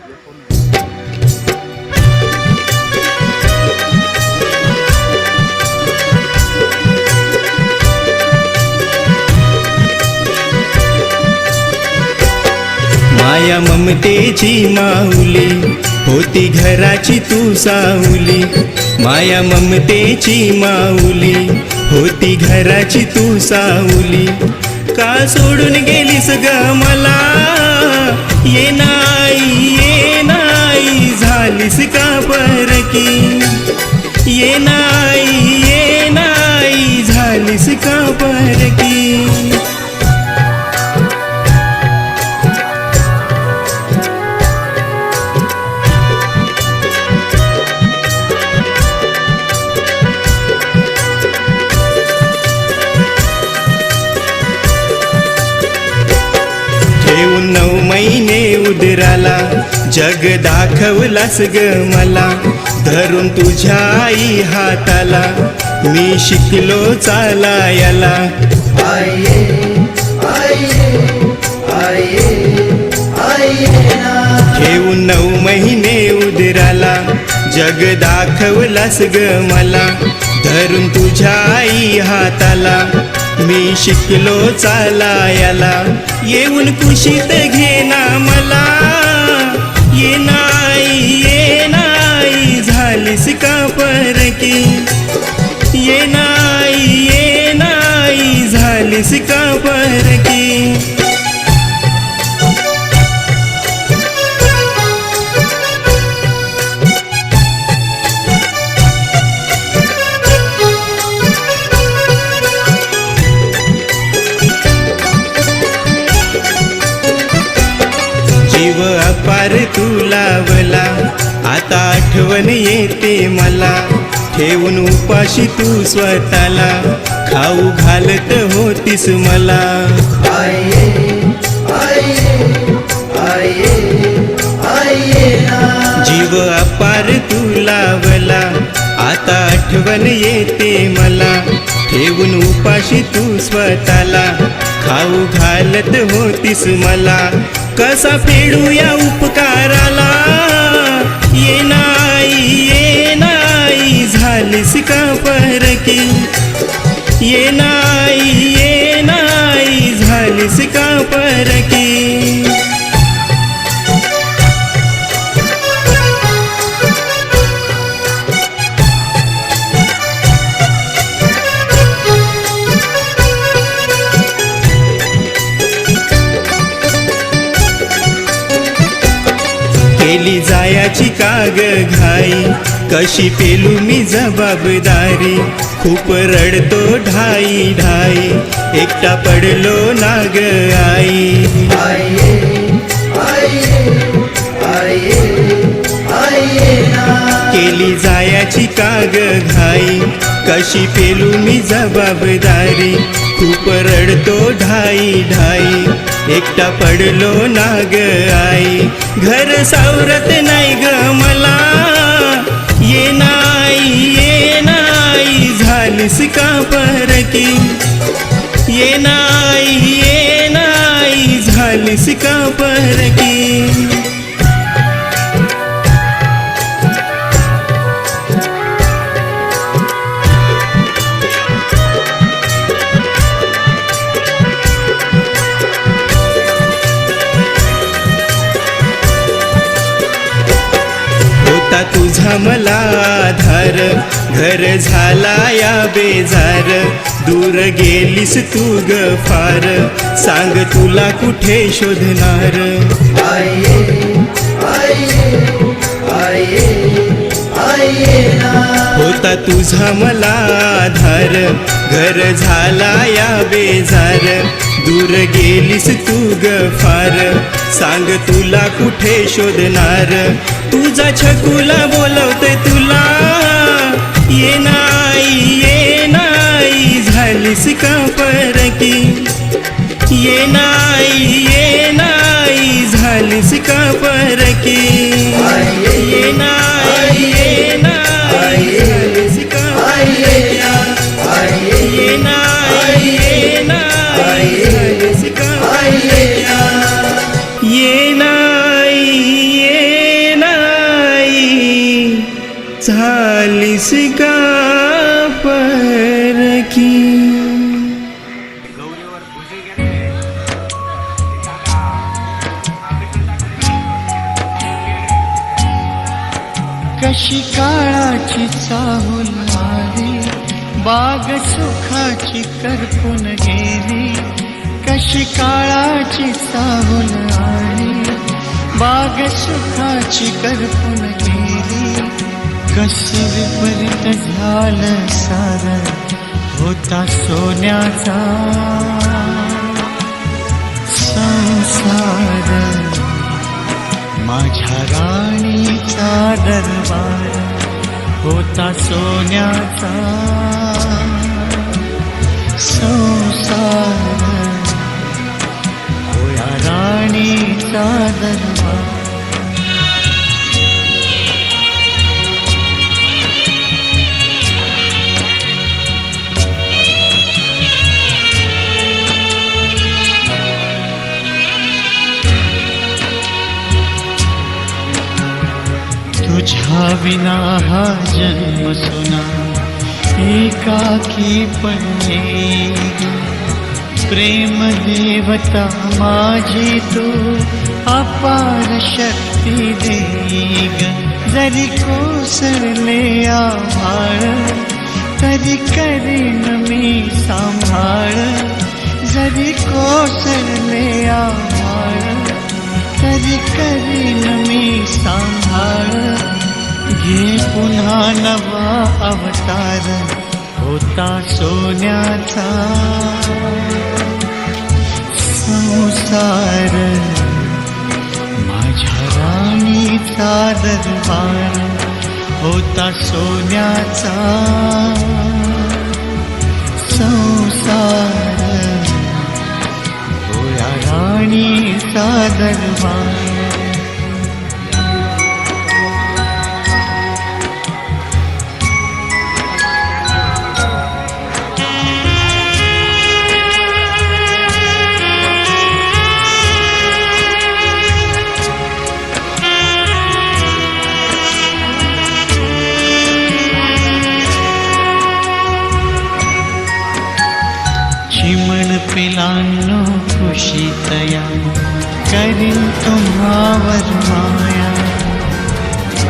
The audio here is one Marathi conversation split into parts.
माया ममतेची माऊली होती घराची तू सावली, माया ममतेची माऊली होती घराची तू सावली, का सोडून गेलीस ग मला, ये नाही झालीस का परकी, ये नाही झालीस का परकी. ठेवून 9 महिने उदराला जग दाखवलास ग मला, धरून तुझ्या आई हाताला मी शिकलो चालायला. ठेवून 9 महिने उदराला जग दाखवलास ग मला, धरून तुझ्या आई हाताला मी शिकलो चालायला. येऊन कुशीत घेना मला, ये नाही झालीस का परकी, ये नाही झालीस का परकी. जीव अपार तू लावला, आता आठवण येते मला, ठेवून उपाशी तू स्वतःला खाऊ घालत होतीस मला. जीव अपार तू लावला, आता आठवण येते मला, ठेवून उपाशी तू स्वतःला खाऊ घालत होतीस मला. कसा फेडू या उपकाराला, ये नाही झालीस का परकी, ये नाही झालीस का परकी. केली जायाची काग घाई, कशी पेलू मी जबाबदारी, खूप रडतो ढाई ढाई, एकटा पडलो नाग आई. केली जायाची काग घाई, कशी पेलू मी जबाबदारी, खूप रडतो ढाई ढाई, एकटा पडलो नाग आई. घर सावरत नाही ग मला, ये नाही झालीस का परकी, ये नाही झालीस का परकी. तुझा मला आधार, घर झाला या बेजार, दूर गेलीस तू ग फार, सांग तुला कुठे शोधणार. होता तुझा मला आधार, घर झाला या बेजार, दूर गेलीस तू ग फार, सांग तुला कुठे शोधणार. तुझा छकुला बोलवतोय तुला, ये नाही झालीस का परकी, ये नाही झालीस का परकी, ये नाही झालीस का परकी, ये नाही झालीस का परकी, ये नाही झालीस का परकी. कशी काळाची चाहूल आली, बाग सुखाची करपून गेली. कशी काळाची चाहूल आली, बाग सुखाची करपून गेली. कसे विपरीत झालं सारं, होता सोन्याचा संसार. माझ्या राणीचा दरबार, होता सोन्याचा संसार. होया राणीचा दरबार. तुझ्या विना हा जन्म सुना, एकाकी पडले. प्रेम देवता माझी तू, अपार शक्ती देग. जरी कोसळले आभाळ, तरी करीन मी सांभाळ. जरी कोसळले आभाळ, तरी करीन मी सांभाळ. घे पुन्हा नवा अवतार, होता सोन्याचा संसार. माझ्या राणीचा दरबार, होता सोन्याचा संसार. होया राणीचा दरबार. चिमण पिलांनो खुशीतया, करीन तुम्हावर माया.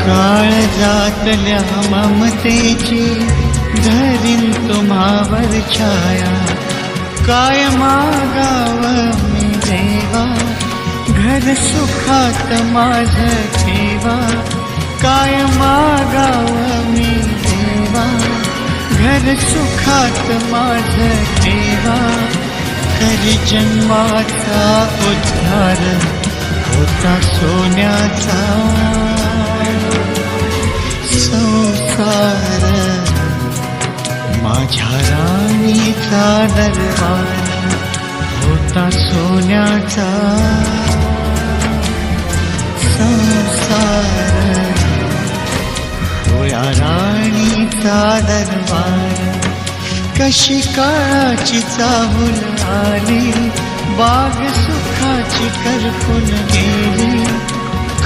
काळजातल्या ममतेची, धरीन तुम्हावर छाया. काय मागाव मी देवा, घर सुखात माझ ठेवा. काय मागाव मी देवा, घर सुखात माझ ठेवा. करी जन्माचा उद्धार, होता सोन्याचा संसार. माझ्या राणीचा दरबार, होता सोन्याचा संसार. होया राणीचा दरबार. कशी काळाची चाहूल आली, बाग सुखाची करपून गेली.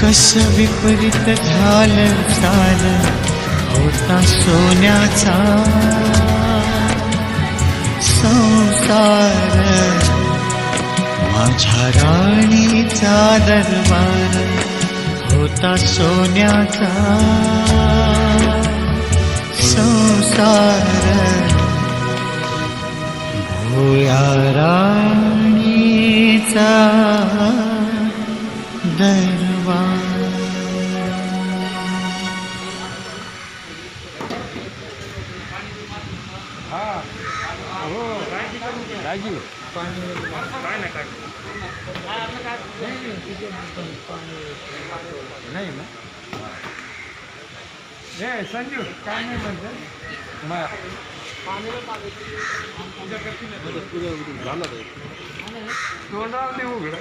कसं विपरीत झालं सारं, होता सोन्याचा संसार. माझ्या राणीचा दरबार, होता सोन्याचा संसार. होया राणीचा दरबार. राजीव नाही ना, हे संजू काय नाही म्हणतात तोंडावर नाही उघड.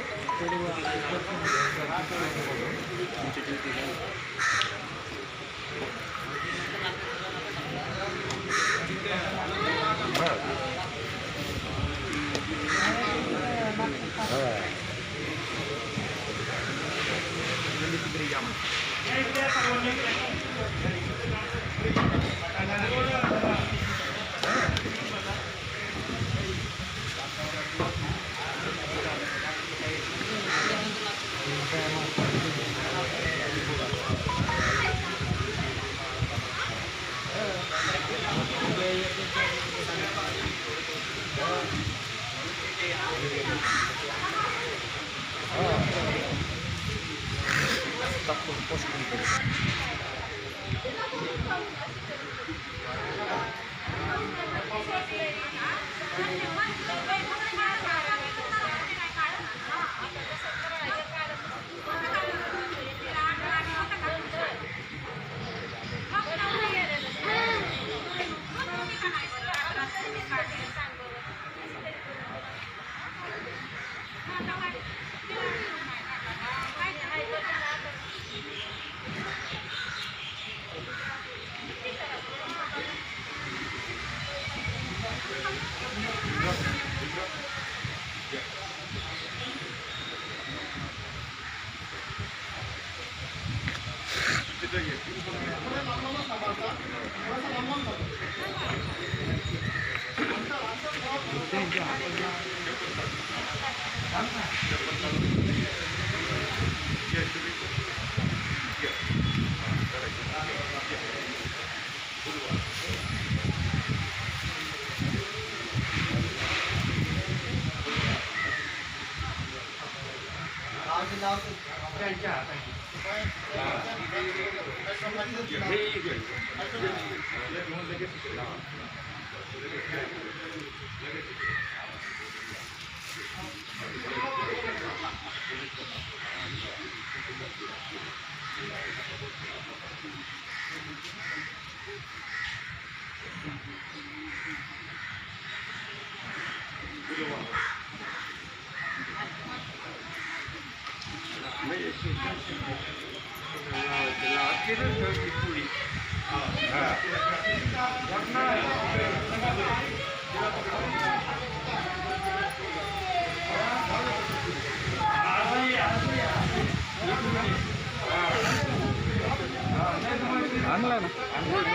आणला ना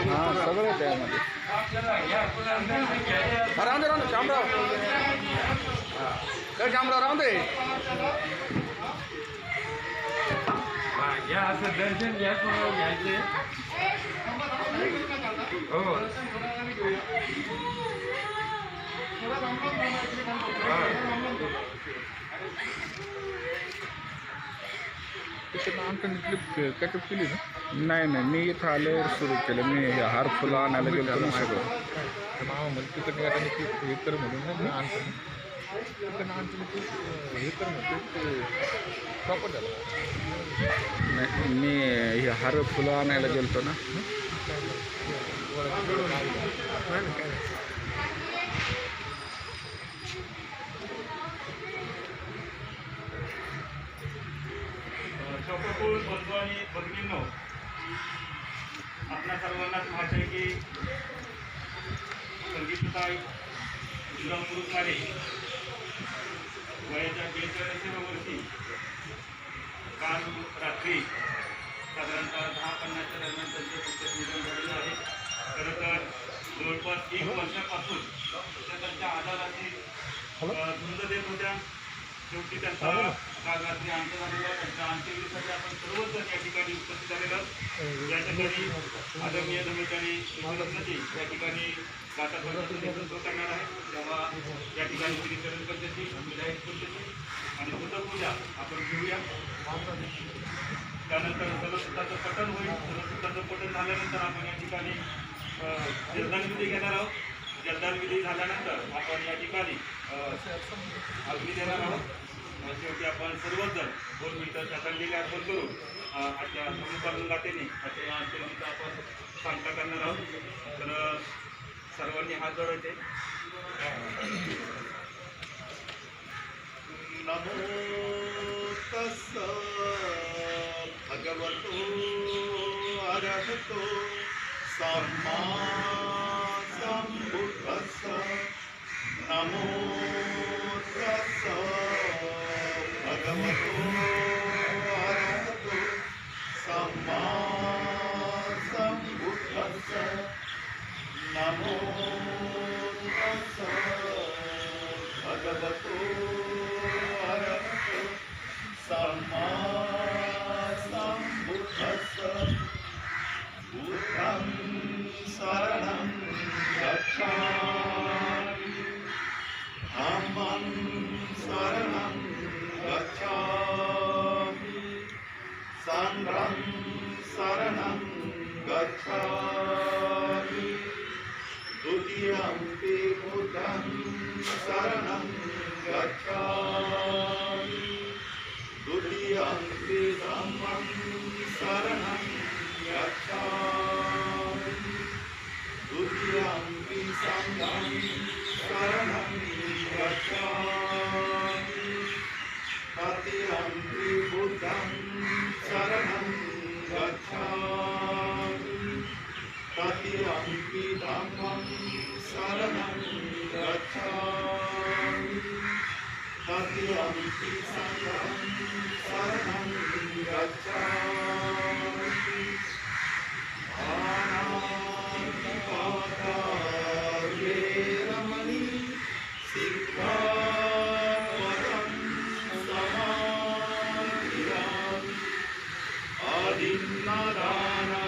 हां सगळं त्यामध्ये राहून दे शामराव काय शामराव राहून दे या असं दर्शन घ्या कोणाला घ्यायचे हो कॅटअप केली ना नाही नाही मी इथं आल्यावर सुरू केलं मी हे हार फुलं आणायला गेलो ना सगळं मामा म्हणजे तिकडे आता हे कर म्हणून ना आणतो तिकडे आणतो हे कर म्हणतो प्रॉपर झालं नाही मी हे हार फुलं आणायला गेलतो ना शोकपूर बंधू आणि भगिनींनो आपणा सर्वांनाच माहिती आहे की संगीतताई जिल्हा पुरुषारे वयाच्या 42व्या वर्षी काल रात्री साधारणतः 10:50च्या दरम्यान त्यांचे पुस्तक निधन झालेलं आहे. खरं तर जवळपास 1 वर्षापासून त्यांच्या आजाराची झुंज देत होत्या. शेवटी त्यांचा काल रात्री अंत झालेला. त्यांच्या अंत्यविधीसाठी आपण सर्वजण या ठिकाणी उपस्थित झालेलो आहोत. या ठिकाणी आदरणीय धमेशाने विश्वरत्नजी या ठिकाणी गातापर्यंत नेतृत्व करणार आहे. तेव्हा या ठिकाणी श्री चरण पद्धती विधायक पद्धती आणि बुद्धपूजा आपण घेऊया. त्यानंतर सर्वसुद्धाचं पठण होईल. सर्वसुद्धाचं पठण झाल्यानंतर आपण या ठिकाणी जलदानविधी घेणार आहोत. जलदानविधी झाल्यानंतर आपण या ठिकाणी अग्नी देणार आहोत. शेवटी आपण सर्वजण 2 मिनिटं श्रद्धांजली अर्पण करून आजच्या समुपालन गातेने आजच्या या अंत्यविधीचा आपण सांगता करणार आहोत. तर सर्वांनी हात जोडायचे. नमो तस्स भगवतो अरहतो सम्मा सम्बुद्धस्स नमो तस्स भगवतो अरहतो सम्मा सम्बुद्धस्स संघं शरणं गच्छामि द्वितीयंपि बुद्धं शरणं गच्छामि द्वितीयंपि धम्मं शरणं गच्छामि द्वितीयंपि संघं शरणं गच्छामि तृतीयंपि बुद्धं शरणं गच्छामि तृतीयंपि धम्मं शरणं गच्छामि तृतीयंपि संघं शरणं गच्छामि पानातिपाता वेरमणि सिक्खापदं समाधियामि आदिन्नादाना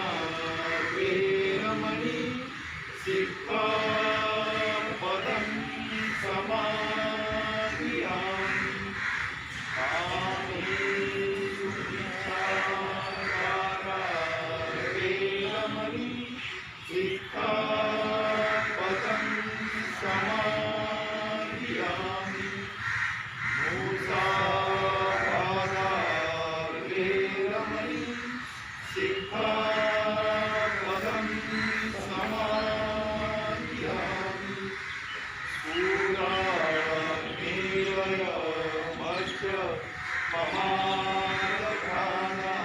वेरमणि सिक्खापदं समाधियामि कामेषु मिथ्याचारा वेरमणि सिक्खापदं समाधियामि मुसावादा वेरमणि सिक्खापदं समाधियामि सूरामेवय मध्य महारथाना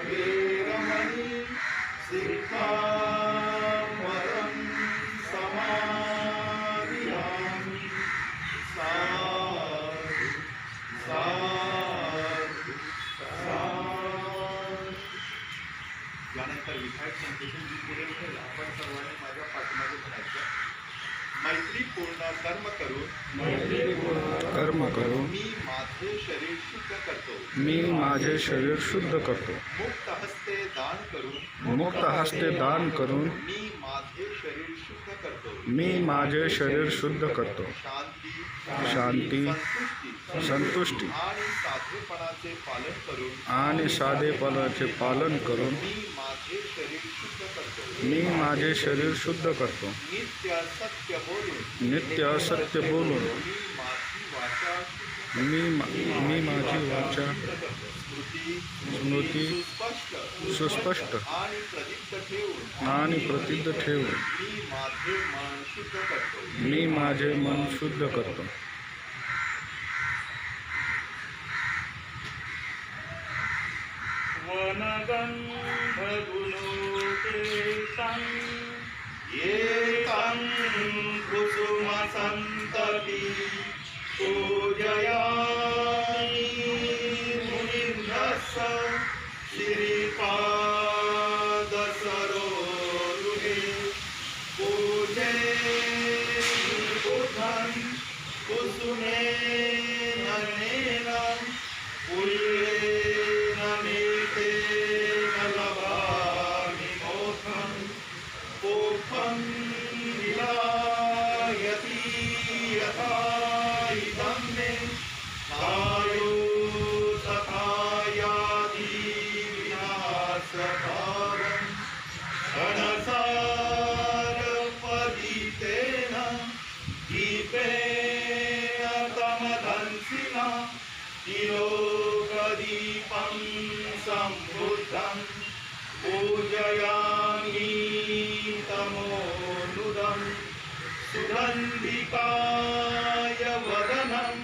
वेरमणि सिक्खापदं समाधियामि साधु साधु साधु. यानंतर विधायक संदेशन जी पुढे म्हणेल, आपण सर्वांनी माझ्या पाठीमागे म्हणायचं, मैत्रीपूर्ण कर्म करून मी माझे शरीर शुद्ध करतो. मी माझे शरीर शुद्ध करतो. मुक्त हस्ते दान करून मुक्त हस्ते दान करून मी माझे शरीर शुद्ध करतो. मी माझे शरीर शुद्ध करतो. शांती शांती संतुष्टी आणि साधेपणाचे पालन करून आणि साधेपणाचे पालन करून मी माझे शरीर शुद्ध करतो. मी माझे शरीर शुद्ध करतो. नित्य सत्य बोलून नित्य सत्य बोलून मी माझी वाचा स्मृती सुस्पष्ट आणि प्रसिद्ध ठेवून मी माझे मन शुद्ध करतो. वनगन्धगुणोपेतं एतं कुसुमसन्तति पूजयामि मुनिभ्यः श्रीपादसरोरुहे पूजे बुद्धं कुसुमेन नेनं पुल्लेन मेतेन लभामि मोक्षं पोखं विलायति यथा इदं मे कायो तथा याति विनाशभावं क्षणसारपदितेन दीपेन तमदंसिना तिलोकदीपं सम्बुद्धं पूजयामि तमोनुदं सुगन्धिकाय वदनम्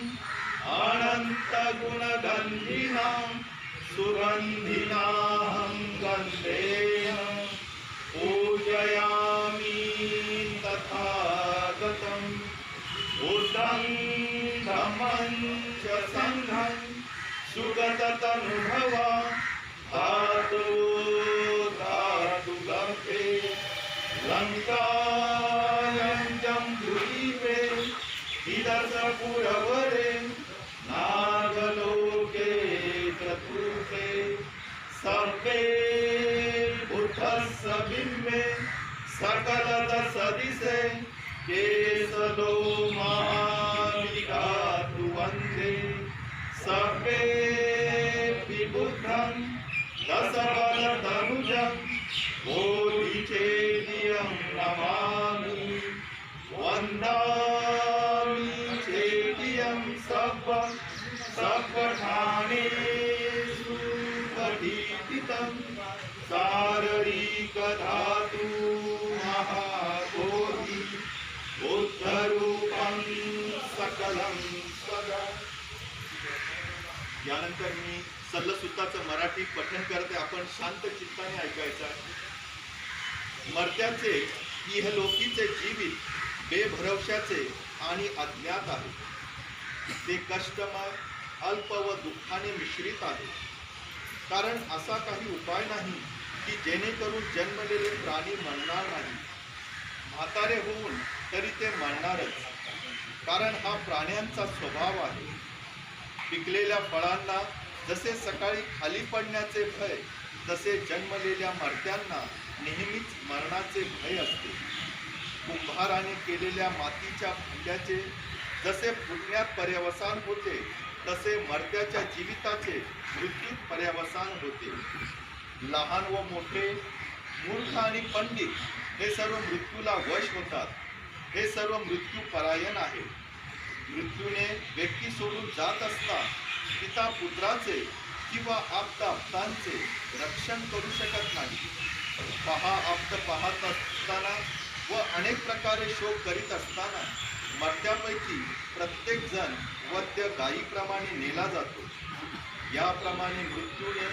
अनन्तगुणगन्धिनां सुगन्धिनाहं गन्धेन पूजयामि तथागतम् बुद्धं धम्मं च संघं सुगततनुभवा धातु गते लङ्कायं जम्बुदीपे विदर्शपुरवरे नागलोके चतुर्थे सर्वे बुद्धस्य बिम्बे सकलदशदिशे केशलो महाविघातु वन्दे सर्वे बुद्धं दस बल तनुजं बोधिचेदियं नमामि वन्दामि चेदियं सर्वठानेषु पठितं शारीरिकधातु महाबोधि बुद्धरूपं सकलं सदा. यानंतर मी सल्लसूत्राचं मराठी पठण करते. आपण शांत चित्ताने ऐकायचं आहे. मर्त्याचे इहलोकीचे जीवित बेभरवशाचे आणि अज्ञात आहे. ते कष्टमय, अल्प व दुःखाने मिश्रित आहे. कारण असा काही उपाय नाही की जेणेकरून जन्मलेले प्राणी मरणार नाही. म्हातारे होऊन तरी ते मरणारच, कारण हा प्राण्यांचा स्वभाव आहे. पिकलेल्या फळांना जसे सकाळी खाली पडण्याचे भय, तसे जन्मलेल्या मर्त्यांना नेहमीच मरणाचे भय असते. कुंभाराने केलेल्या मातीच्या भांड्याचे जसे फुटण्यात पर्यवसान होते, तसे मर्त्याच्या जीविताचे मृत्यूत पर्यवसान होते. लहान व मोठे, मूर्ख आणि पंडित हे सर्व मृत्यूला वश होतात. हे सर्व मृत्यू परायण आहे. मृत्यूने व्यक्ती सोडून जात असता पिता पुत्राचे किंवा आप्त आप्तांचे रक्षण करू शकत नाही. आप्त पाहत असताना व अनेक प्रकारे शोक करीत असताना मर्त्यापैकी प्रत्येक जण वद्य गायीप्रमाणे नेला जातो. याप्रमाणे मृत्यूने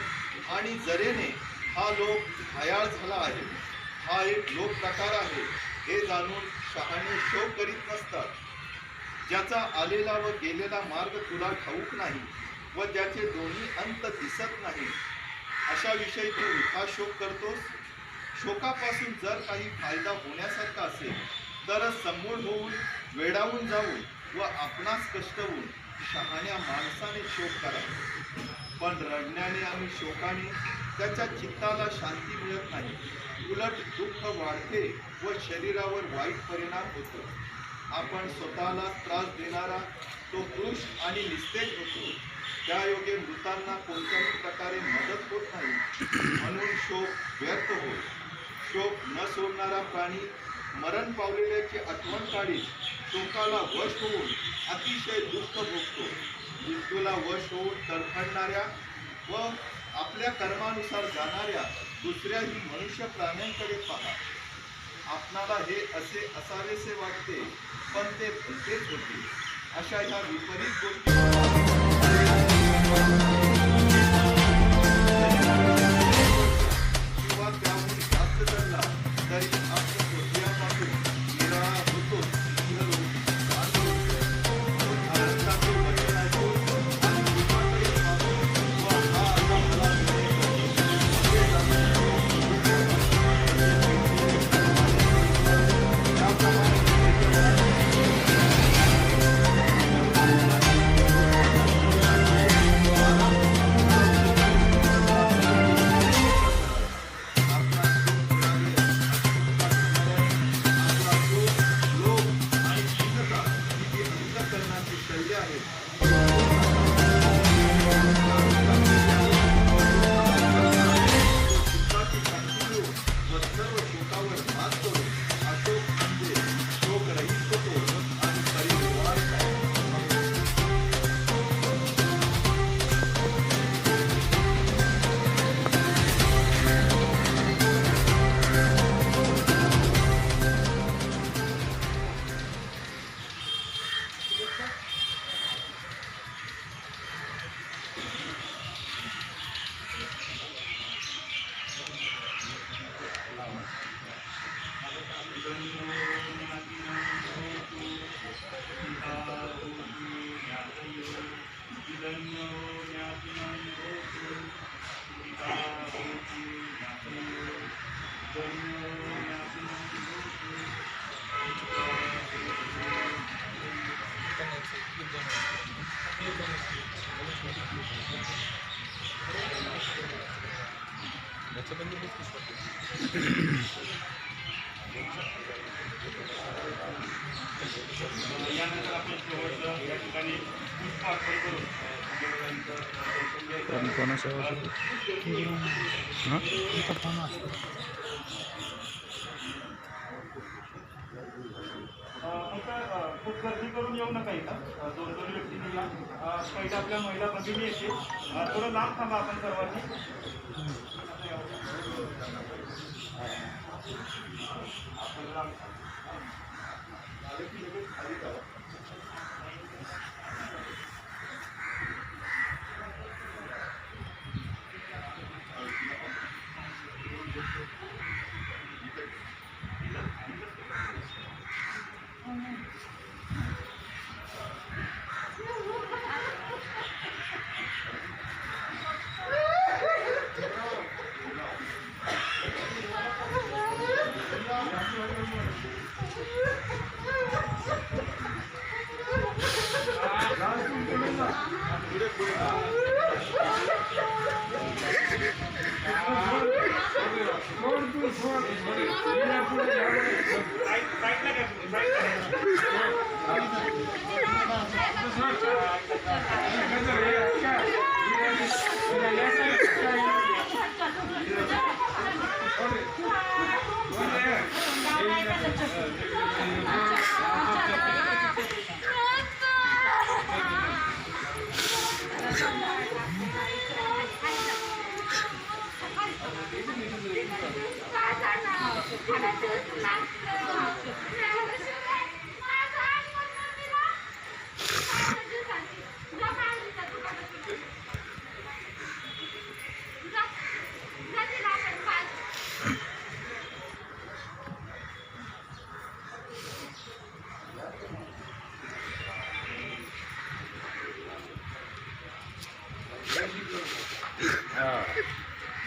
आणि जरेने हा लोक हयाळ झाला आहे. हा एक लोक प्रकार आहे हे जाणून शहाणे शोक करीत नसतात. ज्याचा आलेला व गेलेला मार्ग तुला ठाऊक नाही व ज्याचे दोन्ही अंत दिसत नाही, अशा विषयी तू वृथा शोक करतोस. शोकापासून जर काही फायदा होण्यासारखा असेल तरच समूळ होऊन वेडावून जाऊन व आपणास कष्ट होऊन शहाण्या माणसाने शोक करावा. पण रडण्याने आणि शोकाने त्याच्या चित्ताला शांती मिळत नाही. उलट दुःख वाढते व शरीरावर वाईट परिणाम होतो. आपण स्वतःला त्रास देणारा तो पुरुष आणि निस्तेज होतो. त्यायोगे मृतांना कोणत्याही प्रकारे मदत होत नाही, म्हणून शोक व्यर्थ होय. शोक न सोडणारा प्राणी मरण पावलेल्याची आठवण काढीत शोकाला वश होऊन अतिशय दुःख भोगतो. मृत्यूला वश होऊन तडफडणाऱ्या व आपल्या कर्मानुसार जाणाऱ्या दुसऱ्याही मनुष्य प्राण्यांकडे पहा. आपणाला हे असे असावेसे वाटते, पण ते भलतेच होते. अशा ह्या विपरीत गोष्टी किंवा त्याहून जास्त जडला तरी आपल्या हृदयापासून निराळा होतो. आनंदाचे वचन ऐकून आणि कृपाकडे पाहून व हा आता मला यानंतर आपण शेवटचं या ठिकाणी पुष्प अर्पण करू. हां फक्त खूप गर्दी करून येऊ नका इथं. दोन दोन व्यक्तींनी या. पहिलं आपल्या महिला भगिनी येते. थोडं लांब थांबा आपण सर्वांनी. साईडला घ्या तुम्ही, साईडला घ्या.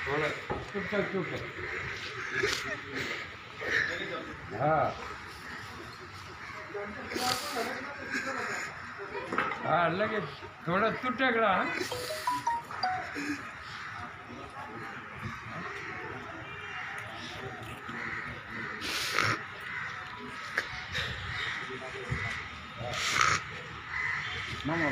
थोडं चुप हा लगेच थोडं तुटकडा. मामा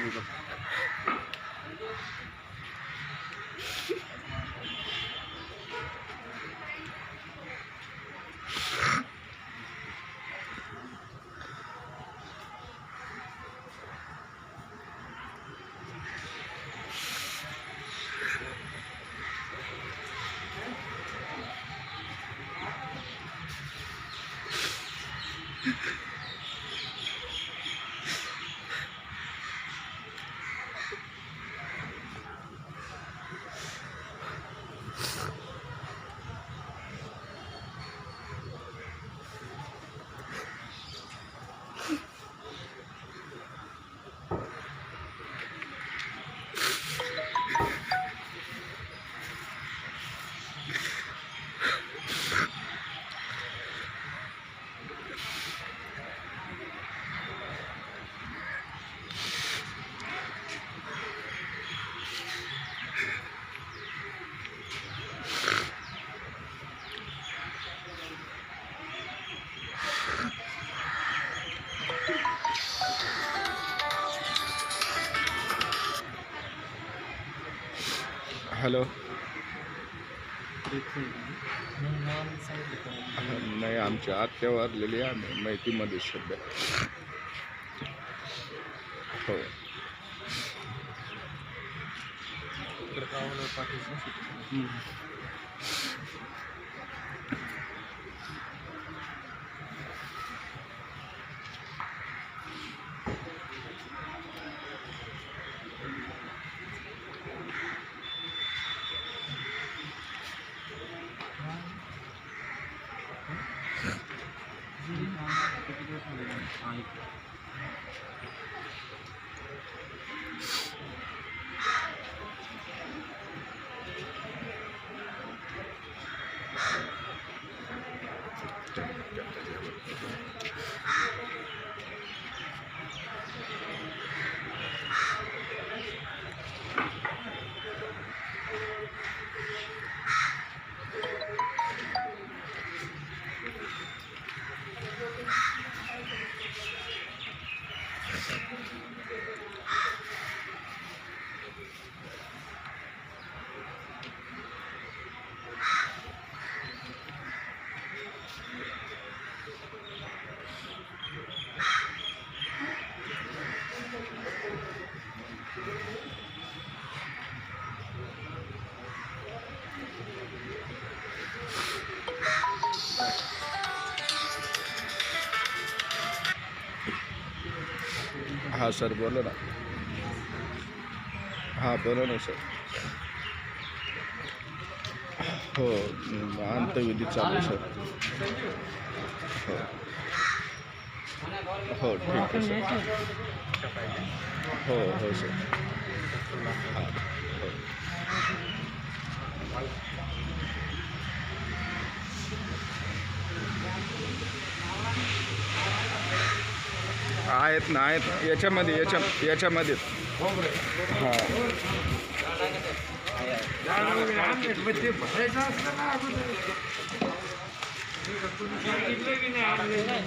हॅलो. नाही आमची आत्या वारलेली आहे. आम्ही माहितीमध्ये सध्या. हो हां सर बोला ना. हां बोला ना सर. हो अंत्यविधी चालू सर. हो हो ठीक आहे सर. हो हो सर. हां हो. आहेत ना आहेत याच्यामध्ये याच्यामध्ये हां ते भरायचं असतं ना अगोदर. तुम्ही सांगितलं की नाही आणलेलं.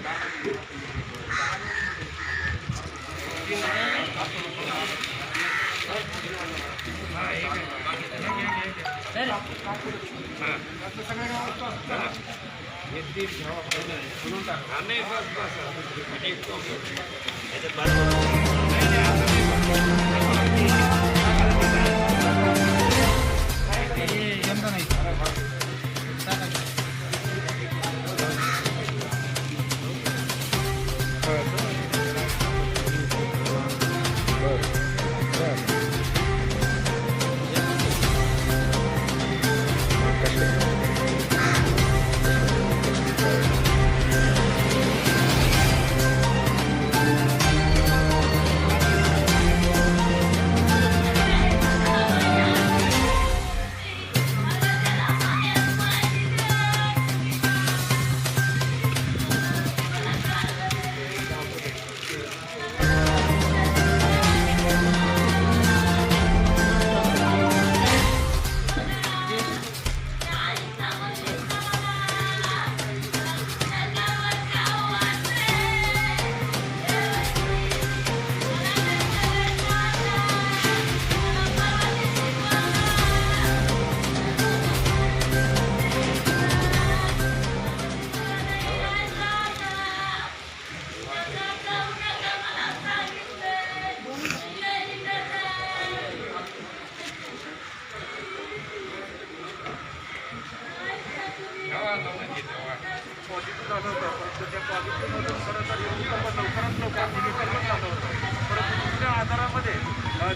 पॉझिटिव्ह झालं होतं, परंतु त्या पॉझिटिव्हमधून खरं तर येऊन लवकरात लवकर निगेटिव्ह पण झालं होतं. परंतु दुसऱ्या आजारामध्ये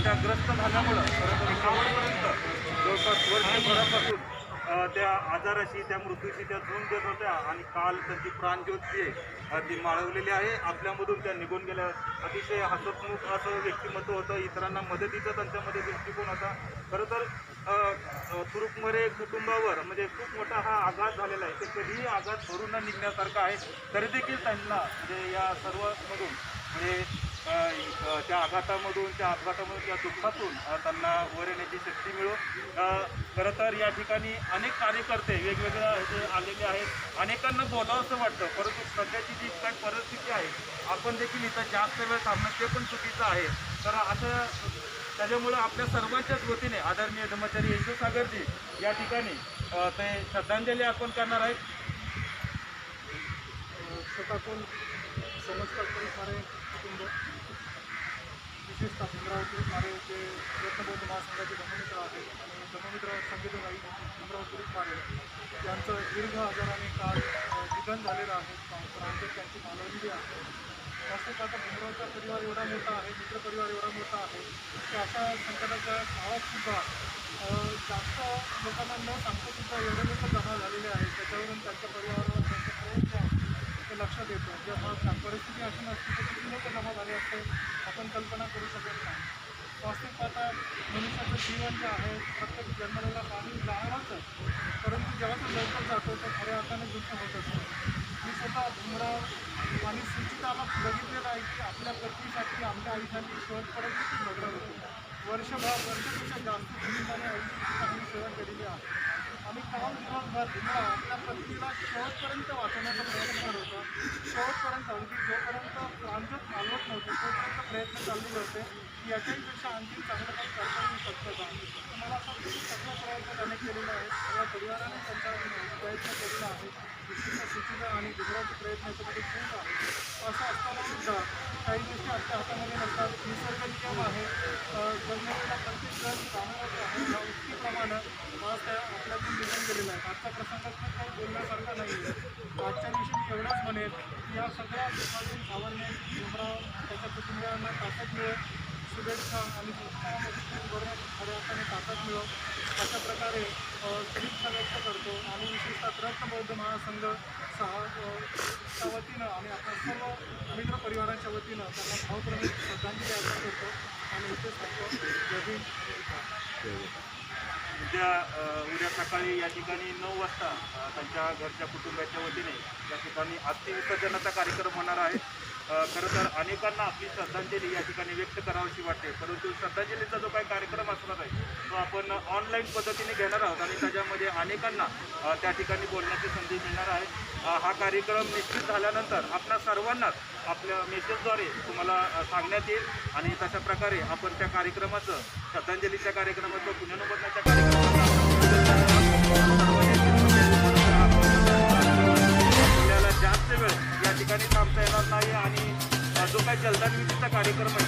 त्या ग्रस्त झाल्यामुळं खरं तर शेवटपर्यंत जवळपास वर्षभरापासून त्या आजाराशी त्या मृत्यूशी त्या झुंज देत होत्या आणि काल त्यांची प्राणज्योत जी आहे ती माळवलेली आहे. आपल्यामधून त्या निघून गेल्या. अतिशय हसतमुख असं व्यक्तिमत्व होतं. इतरांना मदतीचा त्यांच्यामध्ये दृष्टिकोन होता. खरं तर तुरुकमरे कुटुंबावर म्हणजे खूप मोठा हा आघात झालेला आहे. ते कधीही आघात भरून न निघण्यासारखा आहे. तरी देखील त्यांना म्हणजे या सर्वमधून म्हणजे त्या आघातामधून त्या दुःखातून त्यांना वर येण्याची शक्ती मिळो. खरं तर या ठिकाणी अनेक कार्यकर्ते वेगवेगळ्या हे आलेले आहेत. अनेकांना बोलावं असं वाटतं, परंतु सध्याची जी काही परिस्थिती आहे आपण देखील इथं जास्त वेळ थांबणं ते पण चुकीचं आहे. तर असं त्याच्यामुळं आपल्या सर्वांच्याच वतीने आदरणीय धर्मचारी यशवंत सागरजी या ठिकाणी ते श्रद्धांजली अर्पण करणार आहेत. स्वतःतून समजतात सारे कुटुंब विशेषतः अमरावती मारे जे रत्नबोध महासंघाचे धर्ममित्र आहेत आणि धर्ममित्र संगीतगाई अमरावती मारे यांचं दीर्घ आजाराने काल निधन झालेलं आहे. प्रांतात त्यांची मालवणी आहे. वास्तविक आता भीमरावचा परिवार एवढा मोठा आहे, मित्रपरिवार एवढा मोठा आहे की अशा संकटाच्या काळातसुद्धा जास्त लोकांना न सांगतासुद्धा एवढे लोक जमा झालेले आहेत. त्याच्यावरून त्यांच्या परिवारावर त्यांचे प्रयत्न आहे ते लक्षात येतं. जेव्हा परिस्थिती अशी नसते तर किती लोक जमा झाले असते आपण कल्पना करू शकत नाही. वास्तविक आता मनुष्याचं जीवन जे आहे प्रत्येक जन्मलेला पाणी जाणारच, परंतु जेव्हा तो लवकर जातो तर खऱ्या अर्थाने दुःख होत असतं. मी स्वतः भीमराव आणि सुचिताला बघितलेलं आहे की आपल्या पत्नीसाठी आपल्या आईसाठी शेवटपर्यंत ती झगडत होती. वर्षापेक्षा जास्त भूमिकाने आईची चांगली सेवा केलेली आहे. आणि काल दिवसभर भीमराव आपल्या पत्नीला शेवटपर्यंत वाचवण्याचा प्रयत्न करत होता. शेवटपर्यंत अगदी जोपर्यंत प्रांजोत घालवत नव्हते तोपर्यंत प्रयत्न चाललेले होते की याच्याहीपेक्षा आणखी चांगलं काही करता येऊ शकतं का. तर मला असं वाटतं की सगळा प्रयत्न त्याने केलेला आहे. सगळ्या परिवाराने त्यांचा प्रयत्न केलेला आहे. विशेषतः सुचिता आणि भीमरावचे प्रयत्न याच्यामध्ये खूप आहे. असं असताना सुद्धा काही गोष्टी आपल्या हातामध्ये नसतात. निसर्ग नियम आहे. जन्मलेला प्रत्येक जण कामावरच आहे. या उक्तीप्रमाणे मला त्या आपल्यातून निघून गेलेलं आहे. आजचा प्रसंग खूप काही बोलण्यासारखा नाही आहे. आजच्या दिवशी मी एवढंच म्हणेन की या सगळ्या दुःखातून सावरणे भीमराव त्याच्या कुटुंबियांना ताकद मिळेल, शुभेच्छा आणि दुष्काळामध्ये खऱ्या अर्थाने ताकद मिळो अशा प्रकारे शुभेच्छा व्यक्त करतो आणि विशेषतः रत्न बौद्ध महासंघ च्या वतीनं आणि आपल्या सर्व मित्र परिवारांच्या वतीनं त्यांना भावप्रेमी श्रद्धांजली अर्पण करतो आणि इथेच सांगतो जय भीम, जय भारत. उद्या सकाळी या ठिकाणी 9 वाजता त्यांच्या घरच्या कुटुंबाच्या वतीने या ठिकाणी अस्थि विसर्जनाचा कार्यक्रम होणार आहे. खरं तर अनेकांना आपली श्रद्धांजली या ठिकाणी व्यक्त करावीशी वाटते, परंतु श्रद्धांजलीचा जो काही कार्यक्रम असणार आहे तो आपण ऑनलाईन पद्धतीने घेणार आहोत आणि त्याच्यामध्ये अनेकांना त्या ठिकाणी बोलण्याची संधी मिळणार आहे. हा कार्यक्रम निश्चित झाल्यानंतर आपल्या सर्वांनाच आपल्या मेसेजद्वारे तुम्हाला सांगण्यात येईल आणि तशा प्रकारे आपण त्या कार्यक्रमाचं श्रद्धांजलीच्या कार्यक्रमाचं पुनर्वसनाच्या आपल्याला जास्त वेळ या ठिकाणी थांबता येणार नाही आणि जो काही जलदान विधीचा कार्यक्रम आहे